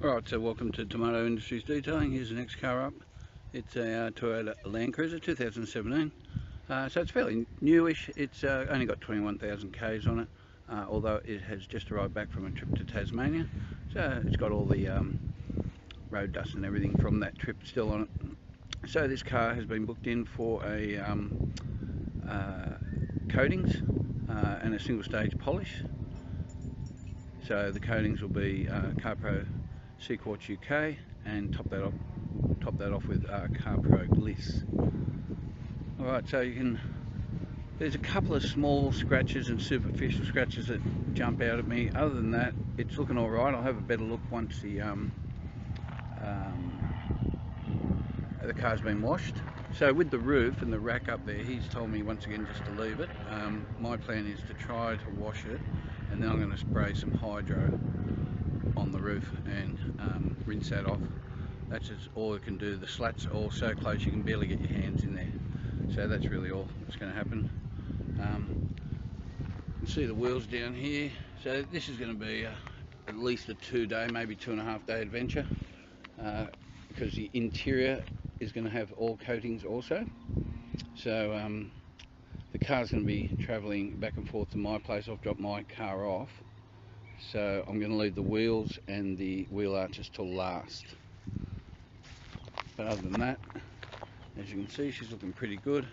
Alright, so welcome to Tomato Industries Detailing. Here's the next car up. It's a Toyota Landcruiser 2017. So it's fairly newish. It's only got 21,000 Ks on it, although it has just arrived back from a trip to Tasmania. So it's got all the road dust and everything from that trip still on it. So this car has been booked in for a coatings and a single stage polish. So the coatings will be CarPro Sequartz UK, and top that off with CarPro Gliss. Alright, so there's a couple of small scratches and superficial scratches that jump out at me. Other than that, it's looking alright. I'll have a better look once the car's been washed. So with the roof and the rack up there, he's told me once again just to leave it. My plan is to try to wash it, and then I'm going to spray some hydro on the roof and rinse that off. That's just all it can do. The slats are all so close you can barely get your hands in there. So that's really all that's going to happen. You can see the wheels down here. So this is going to be at least a 2-day, maybe 2.5 day adventure, because the interior is going to have all coatings also. So the car's going to be travelling back and forth to my place. I've dropped my car off, so I'm going to leave the wheels and the wheel arches till last. But other than that, as you can see, she's looking pretty good.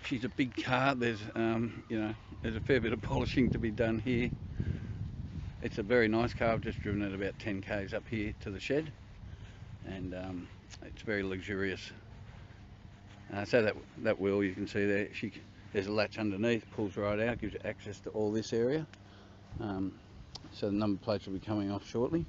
She's a big car. There's there's a fair bit of polishing to be done here. It's a very nice car. I've just driven it about 10 k's up here to the shed, and it's very luxurious. So that wheel, you can see there, there's a latch underneath, pulls right out, gives you access to all this area. So the number plates will be coming off shortly.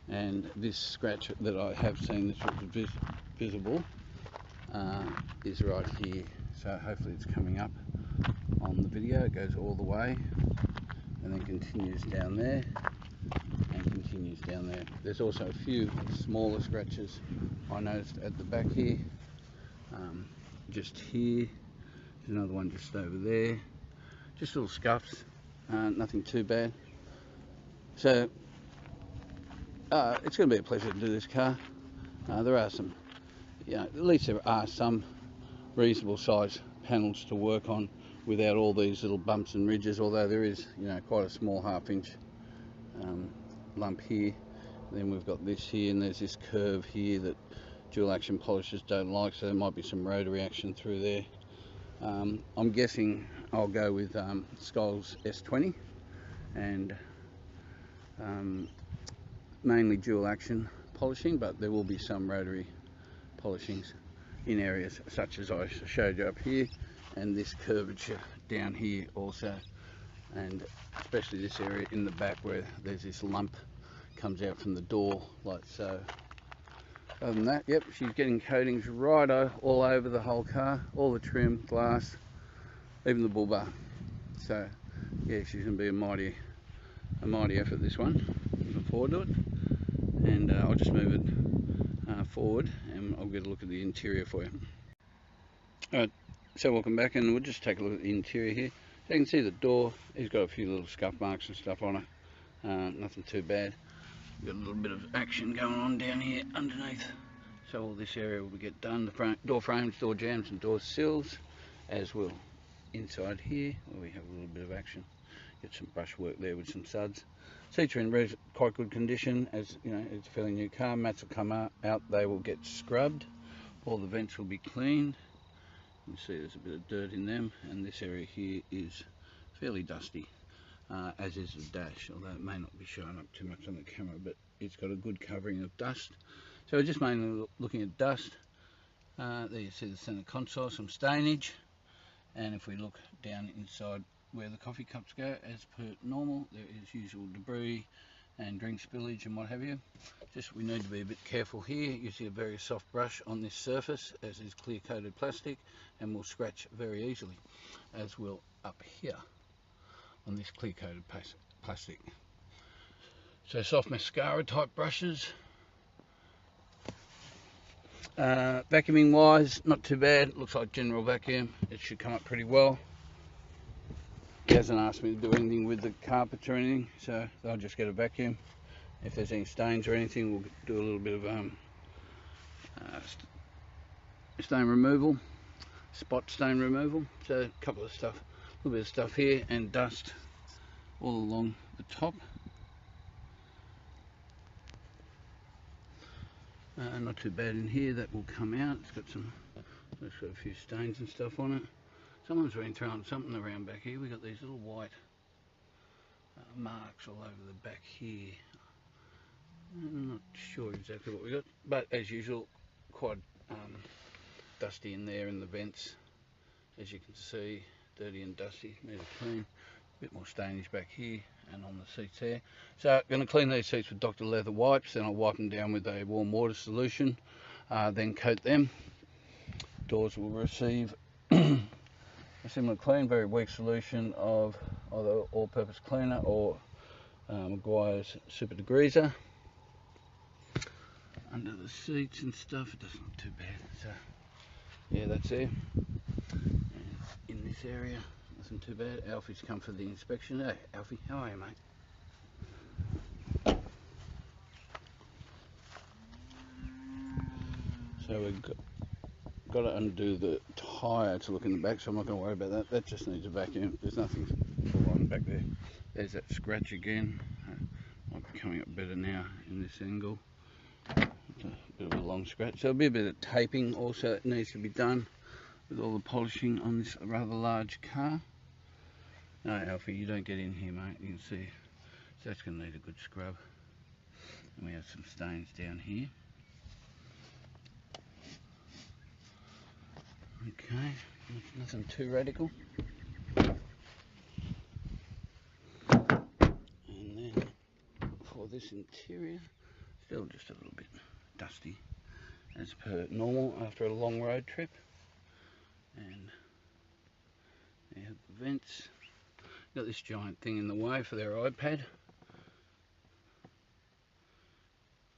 And this scratch that I have seen that's visible is right here. So hopefully it's coming up on the video. It goes all the way and then continues down there and continues down there. There's also a few smaller scratches I noticed at the back here. Just here, there's another one just over there. Just little scuffs, nothing too bad. So it's going to be a pleasure to do this car. There are some, at least there are some reasonable size panels to work on without all these little bumps and ridges, although there is quite a small 1/2 inch lump here. Then we've got this here, and there's this curve here that dual action polishers don't like, so there might be some rotary action through there. I'm guessing I'll go with Scholls S20 and mainly dual action polishing, but there will be some rotary polishings in areas such as I showed you up here, and this curvature down here also, and especially this area in the back where there's this lump comes out from the door like so. Other than that, yep, she's getting coatings right all over the whole car, all the trim, glass, even the bull bar. So yeah, she's going to be a mighty effort, this one. Looking forward to it. And I'll just move it forward and I'll get a look at the interior for you. Alright, so welcome back, and we'll just take a look at the interior here. So you can see the door, it's got a few little scuff marks and stuff on it. Nothing too bad. Got a little bit of action going on down here underneath. So all this area will get done. The door frames, door jambs and door sills, as will inside here where we have a little bit of action. Get some brush work there with some suds. Seats are in quite good condition, as you know, it's a fairly new car. Mats will come out, they will get scrubbed. All the vents will be cleaned. You can see there's a bit of dirt in them, and this area here is fairly dusty, as is the dash, although it may not be showing up too much on the camera, but it's got a good covering of dust. So we're just mainly looking at dust. There you see the center console, some stainage, and if we look down inside where the coffee cups go, as per normal, there is usual debris and drink spillage and what have you. Just we need to be a bit careful here. You see a very soft brush on this surface, as is clear coated plastic, and will scratch very easily, as will up here on this clear coated plastic. So soft mascara type brushes, Vacuuming wise, not too bad. Looks like general vacuum. It should come up pretty well. He hasn't asked me to do anything with the carpets or anything, so I'll just get a vacuum. If there's any stains or anything, we'll do a little bit of stain removal, spot stain removal. So a couple of stuff, a little bit of stuff here, and dust all along the top. Not too bad in here. That will come out. It's got a few stains and stuff on it. Someone's been throwing something around back here. We got these little white marks all over the back here. I'm not sure exactly what we got, but as usual, quite dusty in there in the vents. As you can see, dirty and dusty. Need to clean. A bit more stainage back here and on the seats there. So I'm going to clean these seats with Dr. Leather wipes, then I'll wipe them down with a warm water solution, then coat them. Doors will receive a similar clean, very weak solution of either all-purpose cleaner or Maguire's Super Degreaser. Under the seats and stuff, it doesn't look too bad. So yeah, that's there. And in this area, nothing too bad. Alfie's come for the inspection. Hey Alfie, how are you, mate? So we've got to undo the tyre to look in the back, so I'm not going to worry about that. That just needs a vacuum. There's nothing full on back there. There's that scratch again. Might be coming up better now in this angle. It's a bit of a long scratch. So there'll be a bit of taping also that needs to be done with all the polishing on this rather large car. No, Alfie, you don't get in here, mate. You can see. So that's going to need a good scrub. And we have some stains down here. Okay, nothing too radical. And then for this interior, still just a little bit dusty as per normal after a long road trip. And there have the vents. Got this giant thing in the way for their iPad.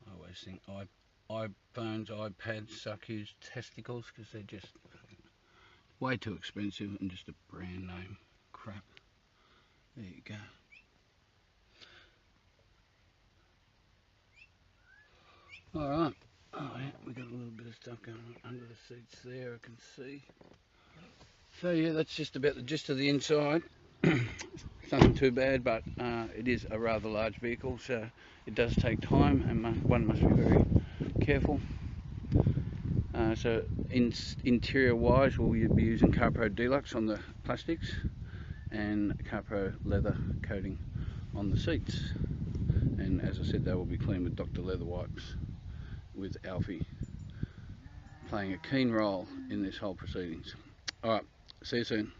I always think iPhones, iPads suck his testicles because they're just way too expensive and just a brand name crap. There you go. Alright, oh yeah, we got a little bit of stuff going on under the seats there, I can see. So yeah, that's just about the gist of the inside. It's nothing too bad, but it is a rather large vehicle, so it does take time and one must be very careful. So interior wise, we'll be using CarPro Deluxe on the plastics and CarPro leather coating on the seats. And as I said, they will be cleaned with Dr. Leather wipes, with Alfie playing a keen role in this whole proceedings. Alright, see you soon.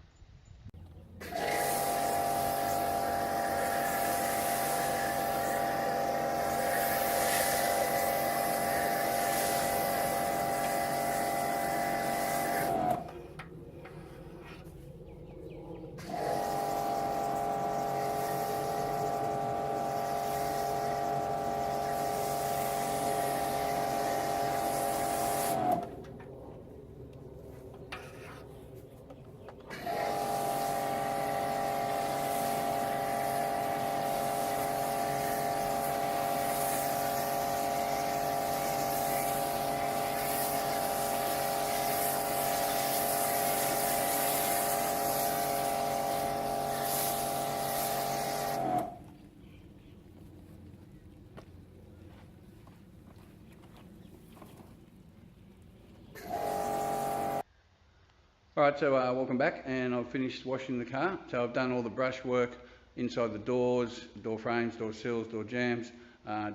Alright, so welcome back, and I've finished washing the car. So I've done all the brush work inside the doors, door frames, door sills, door jambs,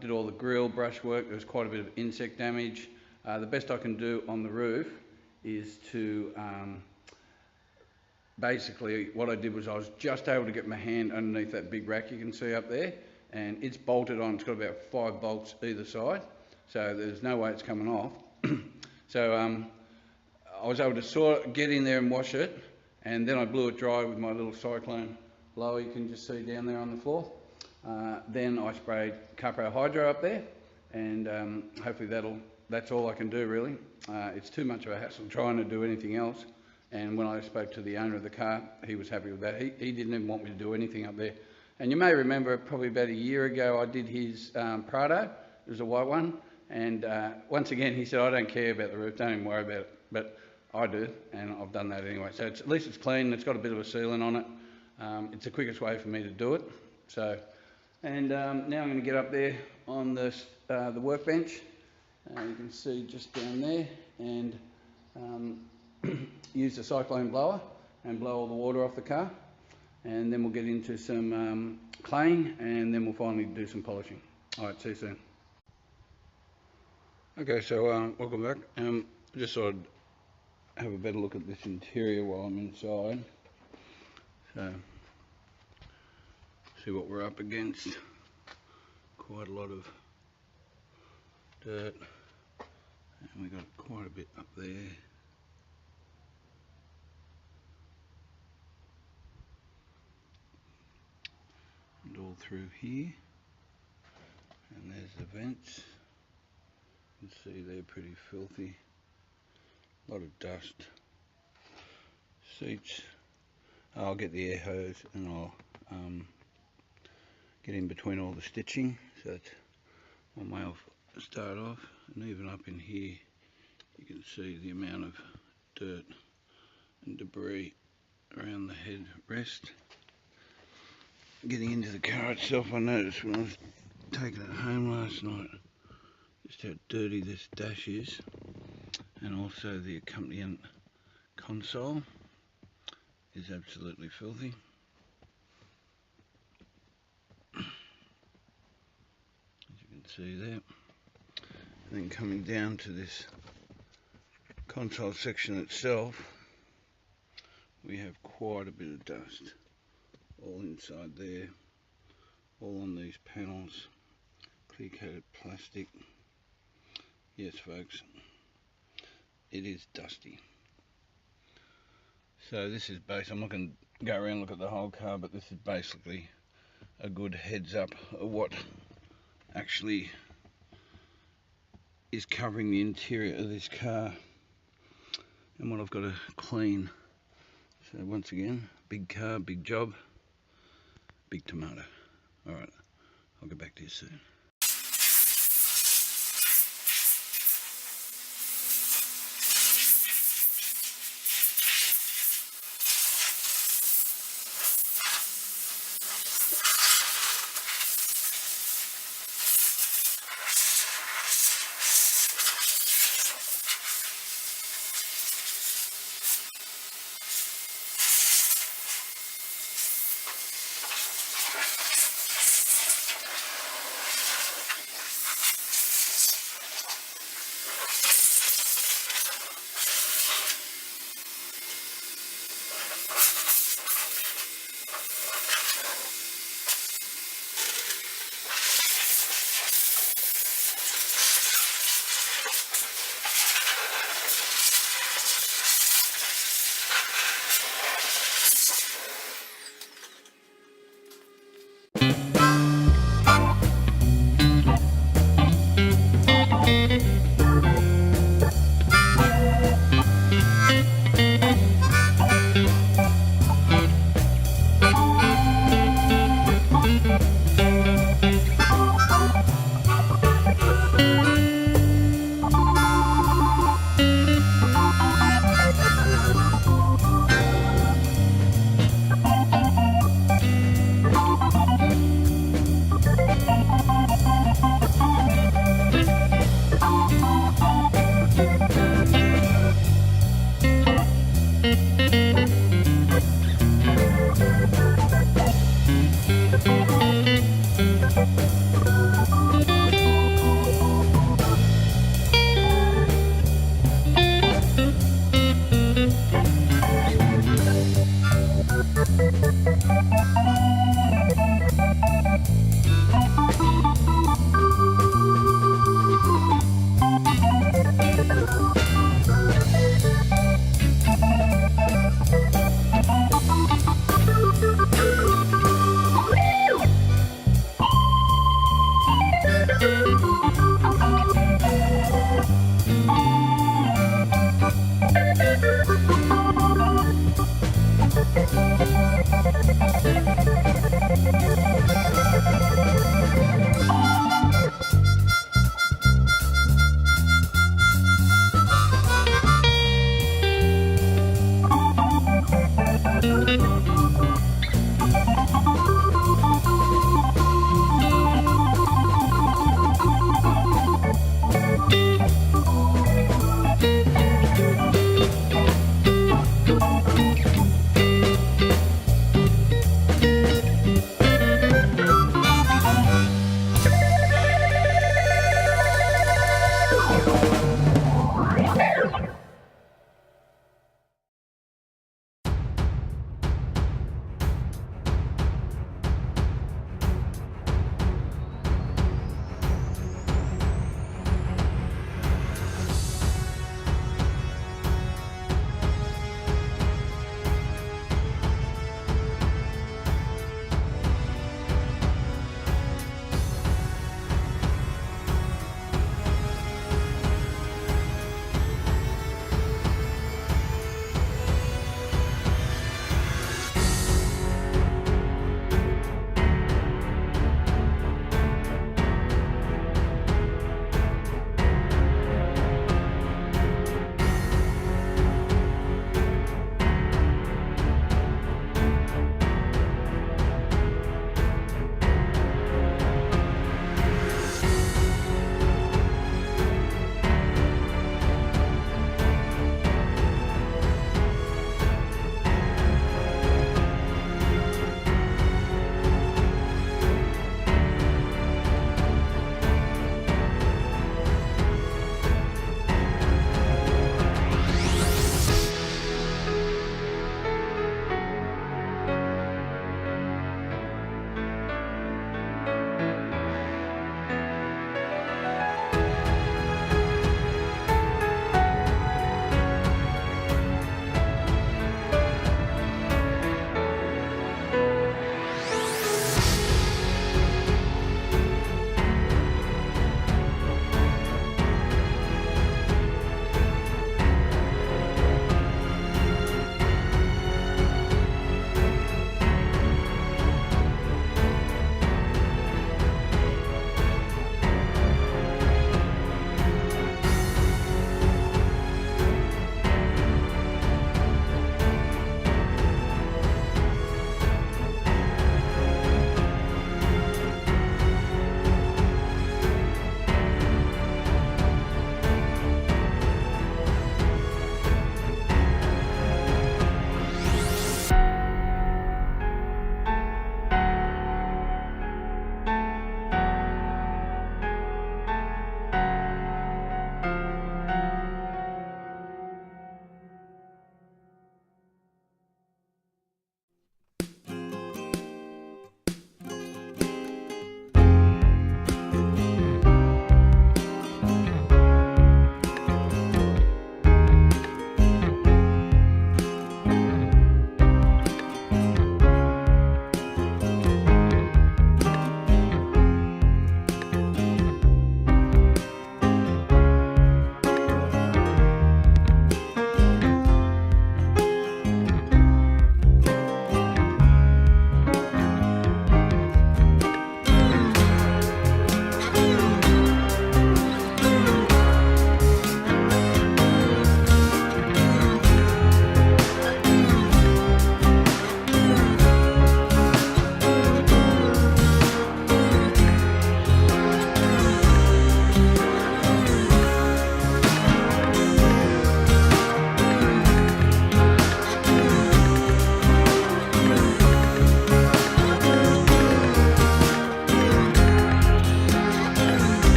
did all the grille brush work. There was quite a bit of insect damage. The best I can do on the roof is to, basically what I did was I was just able to get my hand underneath that big rack you can see up there, and it's bolted on. It's got about 5 bolts either side, so there's no way it's coming off. So I was able to get in there and wash it, and then I blew it dry with my little Cyclone blower you can just see down there on the floor. Then I sprayed CarPro Hydro up there, and hopefully that'll that's all I can do really. It's too much of a hassle trying to do anything else. And when I spoke to the owner of the car, he was happy with that. He didn't even want me to do anything up there. And you may remember probably about a year ago I did his Prado. It was a white one. And once again he said, I don't care about the roof, don't even worry about it. But I do, and I've done that anyway. So at least it's clean, it's got a bit of a sealant on it. It's the quickest way for me to do it. So, and now I'm going to get up there on the workbench. You can see just down there, and use the Cyclone blower and blow all the water off the car, and then we'll get into some claying, and then we'll finally do some polishing. Alright, see you soon. Okay, so welcome back. Just thought I'd have a better look at this interior while I'm inside. So, see what we're up against. Quite a lot of dirt, and we got quite a bit up there. And all through here, and there's the vents. You can see they're pretty filthy. A lot of dust. Seats. I'll get the air hose and I'll get in between all the stitching. So that's one way I'll start off. And even up in here, you can see the amount of dirt and debris around the headrest. Getting into the car itself, I noticed when I was taking it home last night just how dirty this dash is, and also the accompanying console is absolutely filthy. As you can see there. And then coming down to this console section itself, we have quite a bit of dust. All inside there, all on these panels, clear coated plastic. Yes folks, it is dusty. So this is I'm not going to go around and look at the whole car, but this is basically a good heads up of what actually is covering the interior of this car and what I've got to clean. So once again, big car, big job. Big tomato. Alright, I'll get back to you soon.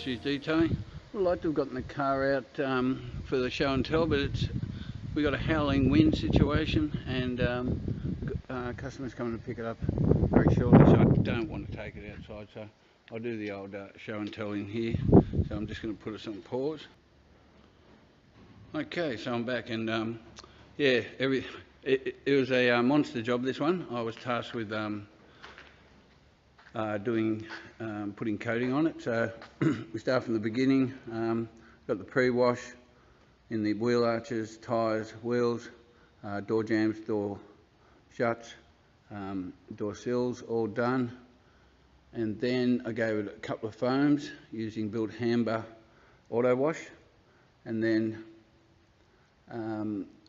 she's detailing. Would like to have gotten the car out for the show and tell, but we got a howling wind situation, and customers coming to pick it up very shortly, so I don't want to take it outside, so I'll do the old show and tell in here. So I'm just going to put us on pause. Okay, so I'm back, and yeah, it was a monster job, this one. I was tasked with putting coating on it. So we start from the beginning. Got the pre-wash in the wheel arches, tyres, wheels, door jambs, door shuts, door sills, all done. And then I gave it a couple of foams using Bilt Hambler auto wash, and then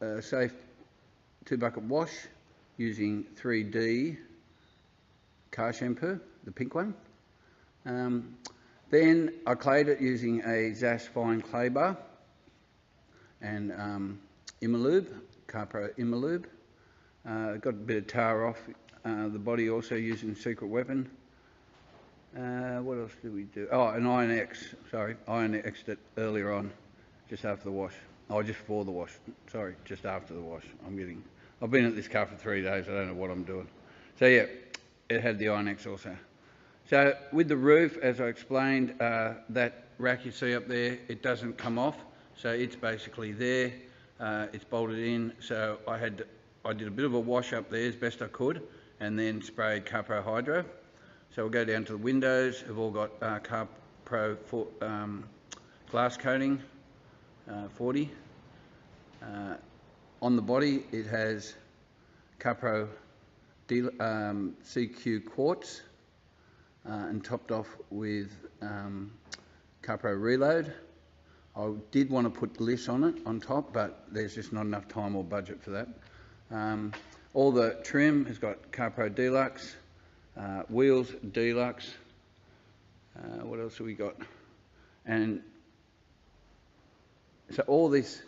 a safe 2-bucket wash using 3D car shampoo, the pink one. Then I clayed it using a Zash fine clay bar and Immelube, Carpro Immelube. Got a bit of tar off the body, also using Secret Weapon. What else did we do? Oh, an Iron X. Sorry, Iron X'd it earlier on, just after the wash. Oh, just before the wash. Sorry, just after the wash. I've been at this car for 3 days. I don't know what I'm doing. So yeah, it had the Iron X also. So with the roof, as I explained, that rack you see up there, it doesn't come off. So it's basically there. It's bolted in. So I did a bit of a wash up there as best I could, and then sprayed Carpro Hydro. So we'll go down to the windows. Have all got Carpro glass coating, 40. On the body, it has Carpro CQ quartz, and topped off with Carpro Reload. I did want to put gliss on it on top, but there's just not enough time or budget for that. All the trim has got Carpro Deluxe, wheels Deluxe. What else have we got? And so all this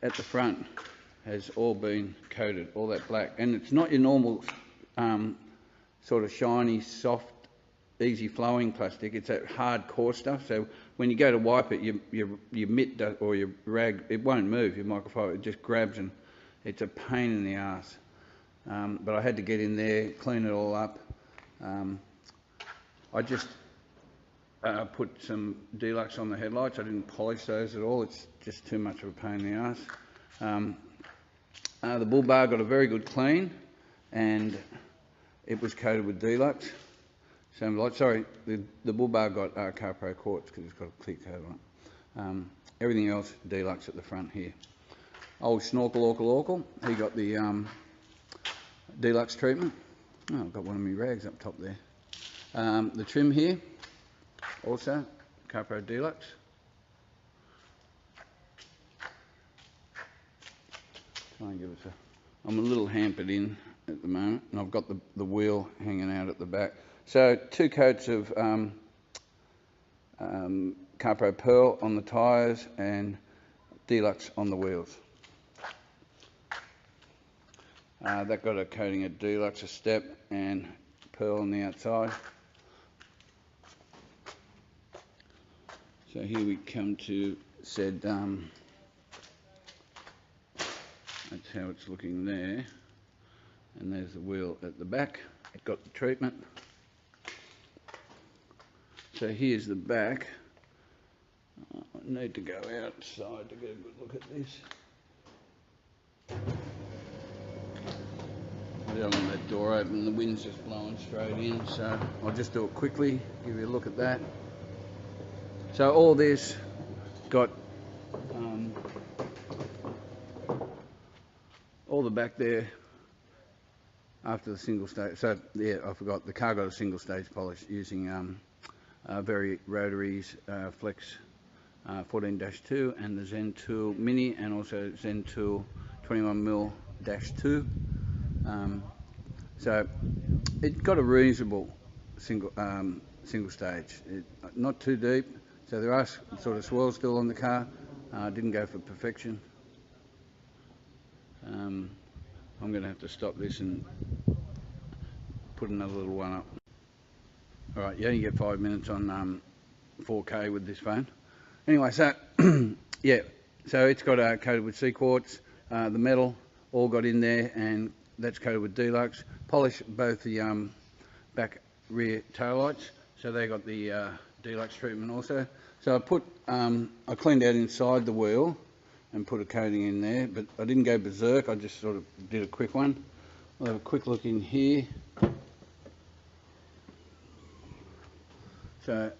at the front has all been coated, all that black, and it's not your normal sort of shiny, soft, easy flowing plastic. It's that hard core stuff. So when you go to wipe it, your mitt or your rag, it won't move. Your microfiber, it just grabs, and it's a pain in the ass. But I had to get in there, clean it all up. I just put some Deluxe on the headlights. I didn't polish those at all. It's just too much of a pain in the ass. The bull bar got a very good clean, and it was coated with Deluxe. Sorry, the bull bar got Carpro quartz because it's got a clear coat on it. Everything else Deluxe at the front here. Old Snorkel Orkel, he got the Deluxe treatment. Oh, I've got one of my rags up top there. The trim here, also Carpro Deluxe. Try and give us I'm a little hampered in at the moment, and I've got the wheel hanging out at the back. So 2 coats of Carpro Pearl on the tyres and Deluxe on the wheels. That got a coating of Deluxe, a step, and Pearl on the outside. So here we come to said, that's how it's looking there, and there's the wheel at the back. It got the treatment. So here's the back. I need to go outside to get a good look at this. I don't want that door open, the wind's just blowing straight in, so I'll just do it quickly, give you a look at that. So all this got all the back there after the single stage. So yeah, I forgot, the car got a single stage polish using very Rotary's Flex 14-2 and the Zentool Mini, and also Zentool 21mm-2. So it got a reasonable single stage, not too deep. So there are sort of swirls still on the car. Didn't go for perfection. I'm going to have to stop this and put another little one up. All right, you only get 5 minutes on 4K with this phone. Anyway, so yeah, so it's got coated with sea quartz, the metal all got in there, and that's coated with Deluxe. Polished both the back rear taillights, so they got the Deluxe treatment also. So I cleaned out inside the wheel and put a coating in there, but I didn't go berserk, I just sort of did a quick one. I'll have a quick look in here. So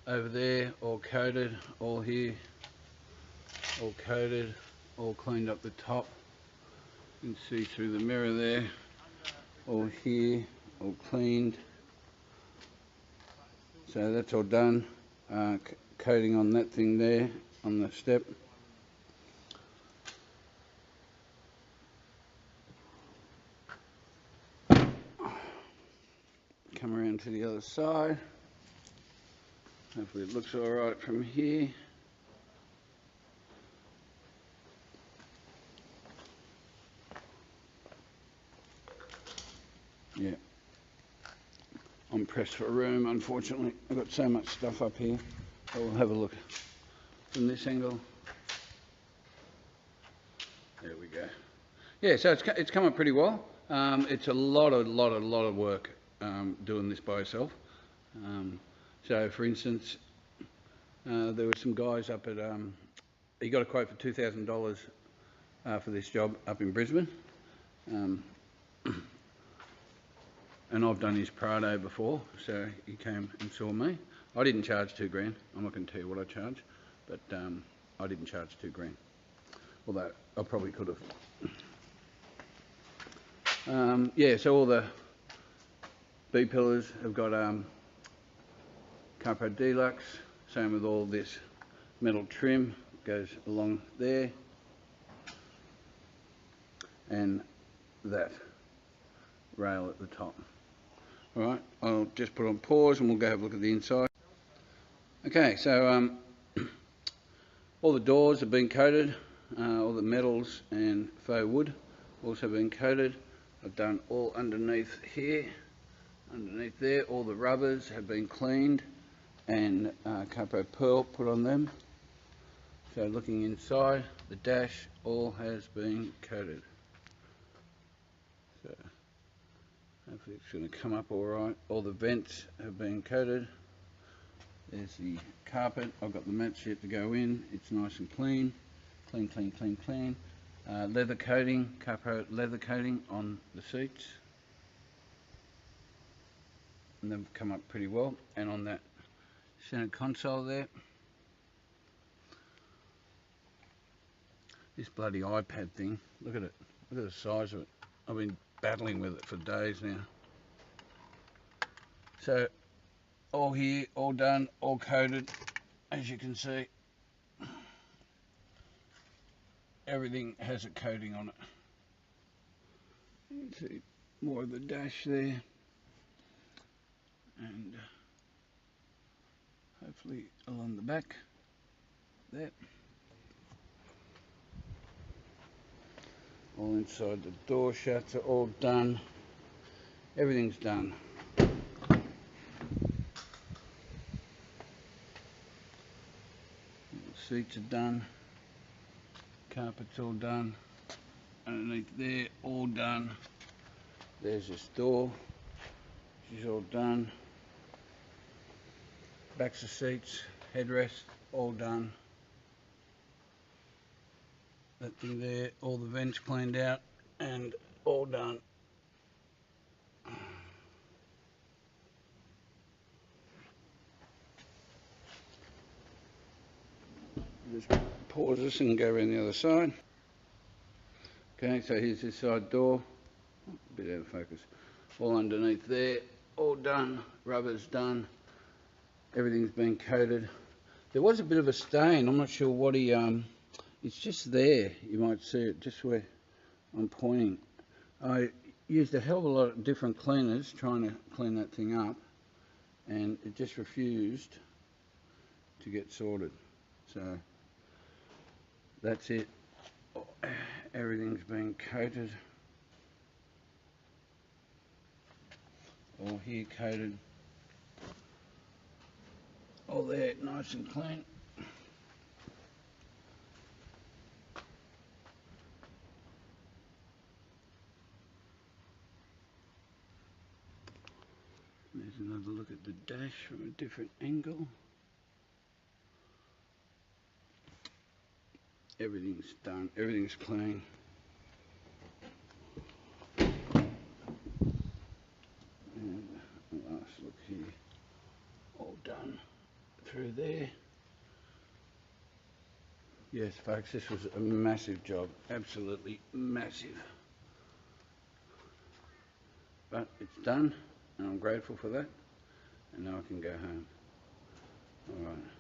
over there, all coated, all here, all coated, all cleaned up the top. You can see through the mirror there, all here, all cleaned. So that's all done. Coating on that thing there, on the step. Come around to the other side. Hopefully it looks all right from here. Yeah. I'm pressed for room, unfortunately. I've got so much stuff up here. I'll have a look from this angle. There we go. Yeah, so it's come up pretty well. It's a lot of work doing this by yourself. So, for instance, there were some guys up at. He got a quote for $2,000 for this job up in Brisbane, and I've done his Prado before, so he came and saw me. I didn't charge $2,000. I'm not going to tell you what I charge, but I didn't charge $2,000. Although I probably could have. Yeah, so all the B pillars have got Carpo Deluxe. Same with all this metal trim goes along there, and that rail at the top. All right, I'll just put on pause and we'll go have a look at the inside. Okay, so all the doors have been coated, all the metals and faux wood also been coated. I've done all underneath here, underneath there. All the rubbers have been cleaned and Carpo Pearl put on them. So looking inside, the dash all has been coated. So hopefully it's going to come up all right. All the vents have been coated. There's the carpet. I've got the mats yet to go in. It's nice and clean. Clean, clean, clean, clean. Leather coating, Carpo leather coating on the seats. And they've come up pretty well. And on that center console there. This bloody iPad thing, look at it. Look at the size of it. I've been battling with it for days now. So, all here, all done, all coated, as you can see. Everything has a coating on it. You can see more of the dash there. And hopefully along the back there. All inside the door shuts are all done. Everything's done. The seats are done. Carpet's all done. Underneath there, all done. There's this door. She's all done. Backs of seats, headrest, all done. That thing there, all the vents cleaned out and all done. Just pause this and go around the other side. Okay, so here's this side door. A bit out of focus. All underneath there, all done. Rubber's done. Everything's been coated. There was a bit of a stain. I'm not sure what he it's just there. You might see it just where I'm pointing. I used a hell of a lot of different cleaners trying to clean that thing up, and it just refused to get sorted. So that's it. Everything's been coated. All here coated. all there nice and clean. There's another look at the dash from a different angle. Everything's done, everything's clean. And the last look here, all done through there. Yes folks, this was a massive job, absolutely massive. But it's done, and I'm grateful for that, and now I can go home. Alright.